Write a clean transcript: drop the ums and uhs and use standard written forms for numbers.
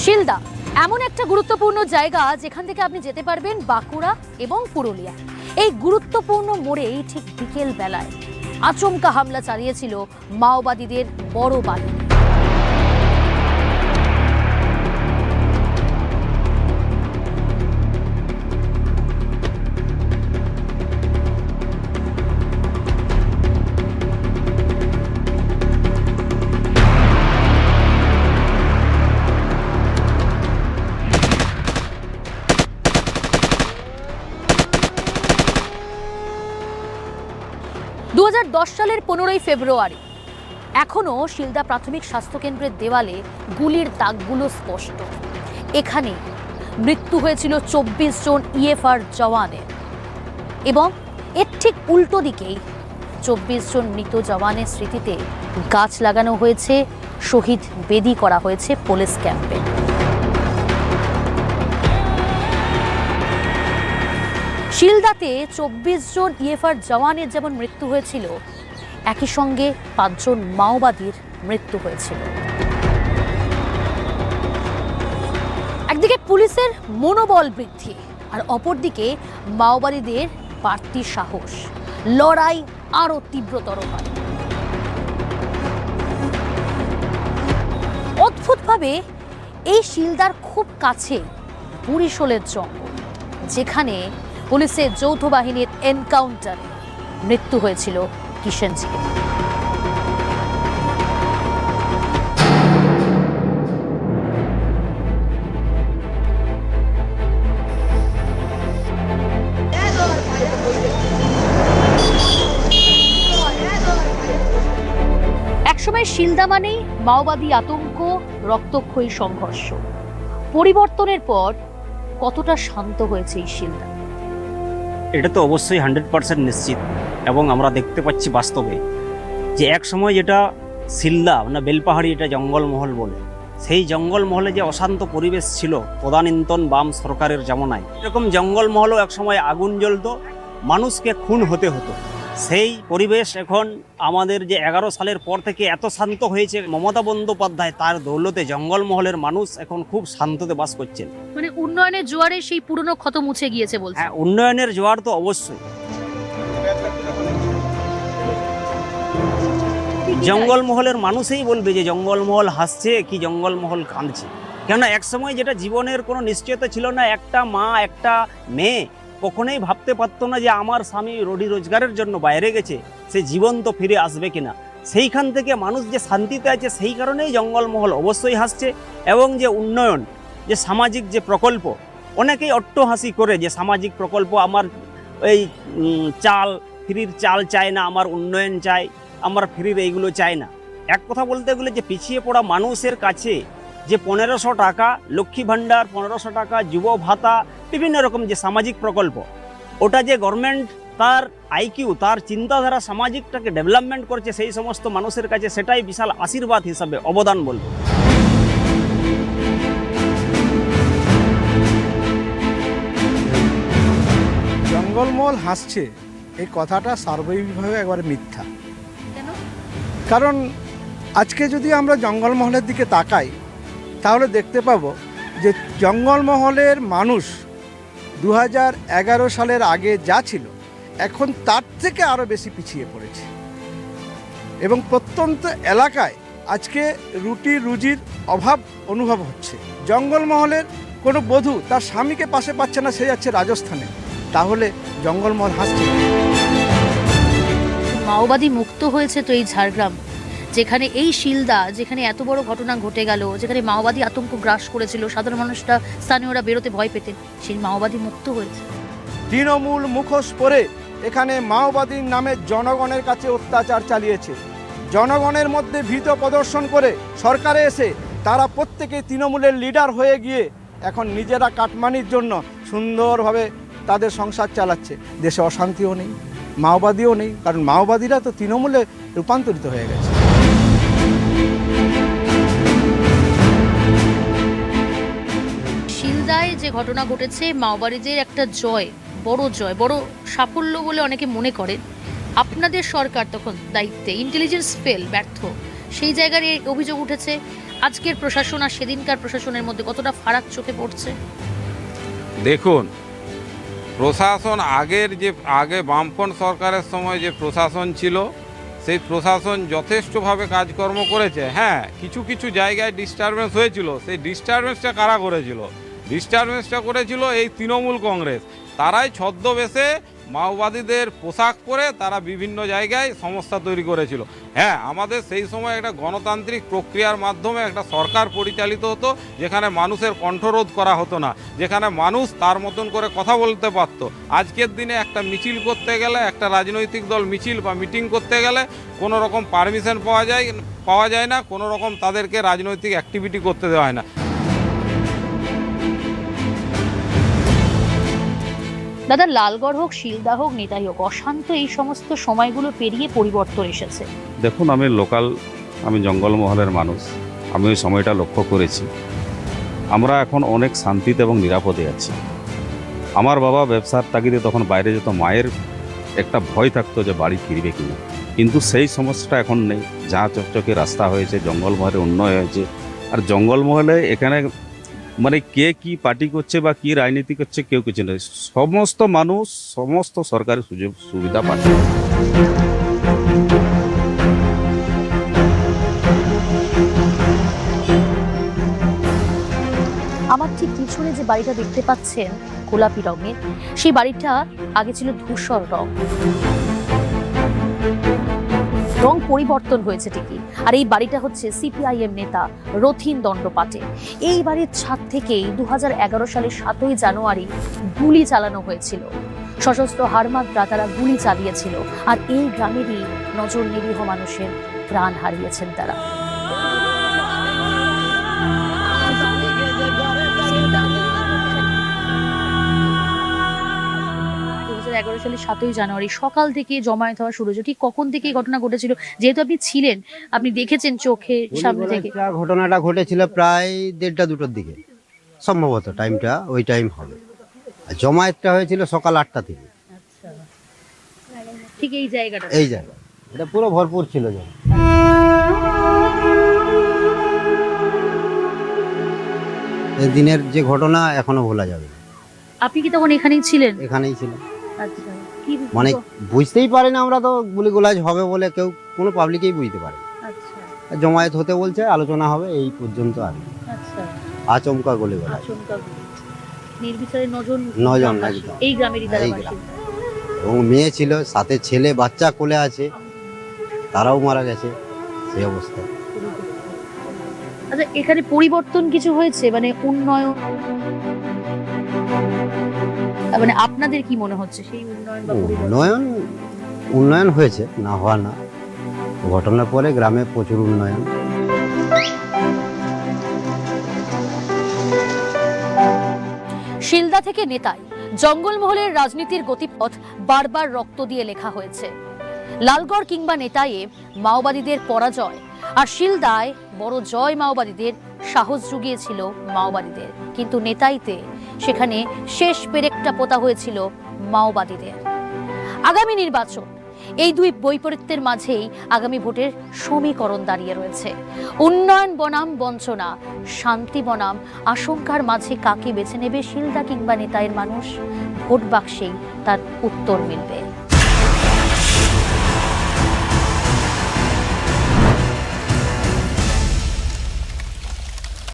শিলদা এমন একটা গুরুত্বপূর্ণ জায়গা যেখান থেকে আপনি যেতে পারবেন বাঁকুড়া এবং পুরুলিয়া। এই গুরুত্বপূর্ণ মোড়েই ঠিক বিকেল বেলায় আচমকা হামলা চালিয়েছিল মাওবাদীদের বড় বাহিনী। সালের 15ই ফেব্রুয়ারি এখনো শিলদা প্রাথমিক স্বাস্থ্যকেন্দ্রের দেওয়ালে গুলির দাগগুলো স্পষ্ট। এখানে মৃত্যু হয়েছিল 24 জন ইএফআর জওয়ানের এবং এর ঠিক উল্টো দিকেই 24 জন মৃত জওয়ানের স্মৃতিতে গাছ লাগানো হয়েছে, শহীদ বেদি করা হয়েছে পুলিশ ক্যাম্পে। শিলদাতে 24 জন ইএফআর জওয়ানের যেমন মৃত্যু হয়েছিল, একই সঙ্গে 5 জন মাওবাদীর মৃত্যু হয়েছিল। একদিকে পুলিশের মনোবল বৃদ্ধি আর অপরদিকে মাওবাদীদের বাড়তি সাহস, লড়াই আরো তীব্রতর হয়। অদ্ভুতভাবে এই শিলদার খুব কাছে বুড়িশোলের জঙ্গল, যেখানে পুলিশের যৌথ বাহিনীর এনকাউন্টারে মৃত্যু হয়েছিল কিষেন সিং। একসময় শিলদা মানেই মাওবাদী আতঙ্ক, রক্তক্ষয়ী সংঘর্ষ। পরিবর্তনের পর কতটা শান্ত হয়েছে এই শিলদা? এটা তো অবশ্যই 100% নিশ্চিত, এবং আমরা দেখতে পাচ্ছি বাস্তবে যে এক সময় যেটা শিলদা মানে বেলপাহাড়ি, এটা জঙ্গলমহল বলে, সেই জঙ্গলমহলে যে অশান্ত পরিবেশ ছিল তদানীন্তন বাম সরকারের জামানায়, এরকম জঙ্গলমহলও এক সময় আগুন জ্বলতো, মানুষকে খুন হতে হতো। সেই পরিবেশ এখন আমাদের যে 11 সালের পর থেকে এত শান্ত হয়েছে, মমতা বন্দ্যোপাধ্যায় তার দৌলতে জঙ্গলমহলের মানুষ এখন খুব শান্ততে বাস করছেন। মানে উন্নয়নের জোয়ারে সেই পুরনো ক্ষত মুছে গিয়েছে বলছে। হ্যাঁ, উন্নয়নের জোয়ার তো অবশ্যই। জঙ্গলমহলের মানুষই বলবে যে জঙ্গলমহল হাসছে কি জঙ্গলমহল কাঁদছে। কেননা একসময় যেটা জীবনের কোনো নিশ্চয়তা ছিল না, একটা মা একটা মেয়ে কখনোই ভাবতে পারতো না যে আমার স্বামী রুটি রোজগারের জন্য বাইরে গেছে, সে জীবন্ত ফিরে আসবে কিনা। সেইখান থেকে মানুষ যে শান্তিতে আছে, সেই কারণেই জঙ্গলমহল অবশ্যই হাসছে। এবং যে উন্নয়ন, যে সামাজিক যে প্রকল্প, অনেকেই অট্টহাসি করে যে সামাজিক প্রকল্প, আমার এই চাল ফ্রির চাল চাই না, আমার উন্নয়ন চাই, আমার ফ্রির এইগুলো চাই না। এক কথা বলতে গেলে যে পিছিয়ে পড়া মানুষের কাছে যে 1500 টাকা লক্ষ্মী ভাণ্ডার, 1500 টাকা যুব ভাতা, বিভিন্ন রকম যে সামাজিক প্রকল্প, ওটা যে গভর্নমেন্ট তার আইকিউ, তার চিন্তাধারা সামাজিকটাকে ডেভেলপমেন্ট করছে, সেই সমস্ত মানুষের কাছে সেটাই বিশাল আশীর্বাদ হিসাবে অবদান বলব। জঙ্গলমহল হাসছে এই কথাটা সার্বজনীনভাবে একবারে মিথ্যা। কারণ আজকে যদি আমরা জঙ্গলমহলের দিকে তাকাই তাহলে দেখতে পাবো যে জঙ্গলমহলের মানুষ 2011 সালের আগে যা ছিল এখন তার থেকে আরও বেশি পিছিয়ে পড়েছে, এবং প্রত্যন্ত এলাকায় আজকে রুটি রুজির অভাব অনুভব হচ্ছে। জঙ্গলমহলের কোনো বধূ তার স্বামীকে পাশে পাচ্ছে না, সে যাচ্ছে রাজস্থানে, তাহলে জঙ্গলমহল হাসছে। মাওবাদী মুক্ত হয়েছে তো এই ঝাড়গ্রাম, যেখানে এই শিলদা, যেখানে এত বড় ঘটনা ঘটে গেল, যেখানে মাওবাদী আতঙ্ক গ্রাস করেছিল, সাধারণ মানুষরা, স্থানীয়রা বেরোতে ভয় পেতেন, সেই মাওবাদী মুক্ত হয়েছে। তৃণমূল মুখোশ পরে এখানে মাওবাদীর নামে জনগণের কাছে অত্যাচার চালিয়েছে। জনগণের মধ্যে ভীত প্রদর্শন করে সরকারে এসে তারা প্রত্যেকে তৃণমূলের লিডার হয়ে গিয়ে এখন নিজেরা কাটমানির জন্য সুন্দরভাবে তাদের সংসার চালাচ্ছে। দেশে অশান্তিও নেই, মাওবাদীও নেই, কারণ মাওবাদীরা তো তৃণমূলে রূপান্তরিত হয়ে গেছে। শিলদায় যে ঘটনা ঘটেছে, মাওবাদীদের একটা জয় বড় জয়, বড় সাফল্য বলে অনেকে মনে করেন। আপনাদের সরকার তখন দায়িত্বে, ইন্টেলিজেন্স ফেল, ব্যর্থ, সেই জায়গার এই অভিযোগ উঠেছে। আজকের প্রশাসন আর সেদিনকার প্রশাসনের মধ্যে কতটা ফারাক চোখে পড়ছে? দেখুন, প্রশাসন আগে বামফ্রন্ট সরকারের সময় যে প্রশাসন ছিল, সেই প্রশাসন যথেষ্টভাবে কাজকর্ম করেছে। হ্যাঁ, কিছু কিছু জায়গায় ডিস্টারবেন্স হয়েছিল। সেই ডিস্টারবেন্সটা কারা করেছিল? ডিস্টারবেন্সটা করেছিল এই তৃণমূল কংগ্রেস। তারাই ছদ্মবেশে মাওবাদীদের পোশাক পরে তারা বিভিন্ন জায়গায় সমস্যা তৈরি করেছিল। হ্যাঁ, আমাদের সেই সময় একটা গণতান্ত্রিক প্রক্রিয়ার মাধ্যমে একটা সরকার পরিচালিত হতো, যেখানে মানুষের কণ্ঠরোধ করা হতো না, যেখানে মানুষ তার মতন করে কথা বলতে পারতো। আজকের দিনে একটা মিছিল করতে গেলে, একটা রাজনৈতিক দল মিছিল বা মিটিং করতে গেলে কোনো রকম পারমিশন পাওয়া যায় না, কোনো রকম তাদেরকে রাজনৈতিক অ্যাক্টিভিটি করতে দেওয়া হয় না। দাদা, লালগড় হোক, শিলদা হোক, নেতাই হোক, অশান্ত এই সমস্ত সময়গুলো পেরিয়ে পরিবর্তন এসেছে। দেখুন, আমি জঙ্গলমহলের মানুষ, আমি ওই সময়টা লক্ষ্য করেছি। আমরা এখন অনেক শান্তিতে এবং নিরাপদে আছি। আমার বাবা ব্যবসার তাগিদে তখন বাইরে যেত, মায়ের একটা ভয় থাকতো যে বাড়ি ফিরবে কিনা, কিন্তু সেই সমস্যাটা এখন নেই। যা চকচকে রাস্তা হয়েছে, জঙ্গলমহলে উন্নয়ন হয়েছে। আর জঙ্গলমহলে এখানে মানে কে কি পার্টি করছে বা কি রাজনীতি করছে কেউ কিছু নেই, সমস্ত মানুষ সমস্ত সরকারি সুযোগ সুবিধা পাচ্ছে। আমার ঠিক পিছনে যে বাড়িটা দেখতে পাচ্ছেন গোলাপি রঙের, সেই বাড়িটা আগে ছিল ধূসর রং। রং পরিবর্তন হয়েছে ঠিকই। আর এই বাড়িটা হচ্ছে সিপিআইএম নেতা রথীন দণ্ডপাটে। এই বাড়ির ছাদ থেকেই 2011 সালের 7ই জানুয়ারি গুলি চালানো হয়েছিল। সশস্ত্র হারমাদরা তারা গুলি চালিয়েছিল, আর এই গ্রামেরই নজর নিরীহ মানুষের প্রাণ হারিয়েছেন তারা। 2011 সালের 7ই জানুয়ারি সকাল থেকে জমায়েত হওয়া শুরু হয়েছে। ঠিক কখন থেকে এই ঘটনা ঘটেছিল? যেহেতু আপনি ছিলেন, আপনি দেখেছেন চোখের সামনে থেকে। ঘটনাটা ঘটেছিল প্রায় 1:30-2টার দিকে, সম্ভবত টাইমটা ওই টাইম হবে। আর জমায়েতটা হয়েছিল সকাল 8টা থেকে। ঠিক এই জায়গাটা, এই জায়গা এটা পুরো ভরপুর ছিল জল। এই দিনের যে ঘটনা এখনো ভোলা যাবে না। আপনি কি তখন এখানেই ছিলেন? এখানেই ছিল। আচ্ছা, কি মানে বুঝতেই পারি না আমরা, তো গুলিগোলাজ হবে বলে কেউ কোনো পাবলিকেই বুঝতে পারে। আচ্ছা, জমায়েত হতে বলছে, আলোচনা হবে, এই পর্যন্ত আর আচ্ছা, আচমকা গুলিগোলাজ। আচমকা নির্বিচারে নজন একদম এই গ্রামেরই তারা এই বাসিন্দা। এবং মেয়ে ছিল সাথে, ছেলে বাচ্চা কোলে আছে, তারাও মারা গেছে সেই অবস্থা। আচ্ছা, এখানে পরিবর্তন কিছু হয়েছে, মানে উন্নয়ন, মানে আপনাদের কি মনে হচ্ছে সেই উন্নয়ন বা পরিবর্তন? উন্নয়ন হয়েছে, না হওয়া না। ঘটনার পরে গ্রামে প্রচুর উন্নয়ন। শিলদা থেকে নেতাই জঙ্গলমহলের রাজনীতির গতিপথ বারবার রক্ত দিয়ে লেখা হয়েছে। লালগড় কিংবা নেতাইয়ে মাওবাদীদের পরাজয়, আর শিলদায় বড় জয় মাওবাদীদের, সাহস জুগিয়েছিল মাওবাদীদের। কিন্তু নেতাইতে সেখানে শেষ পেরেকটা পোতা হয়েছিল মাওবাদীদের। আগামী নির্বাচন, এই দুই বৈপরীত্যের মাঝেই আগামী ভোটের সমীকরণ দাঁড়িয়ে রয়েছে। উন্নয়ন বনাম বঞ্চনা, শান্তি বনাম আশঙ্কার মাঝে কাকে বেছে নেবে শিলদা কিংবা নেতাইয়ের মানুষ? ভোট বাক্সেই তার উত্তর মিলবে।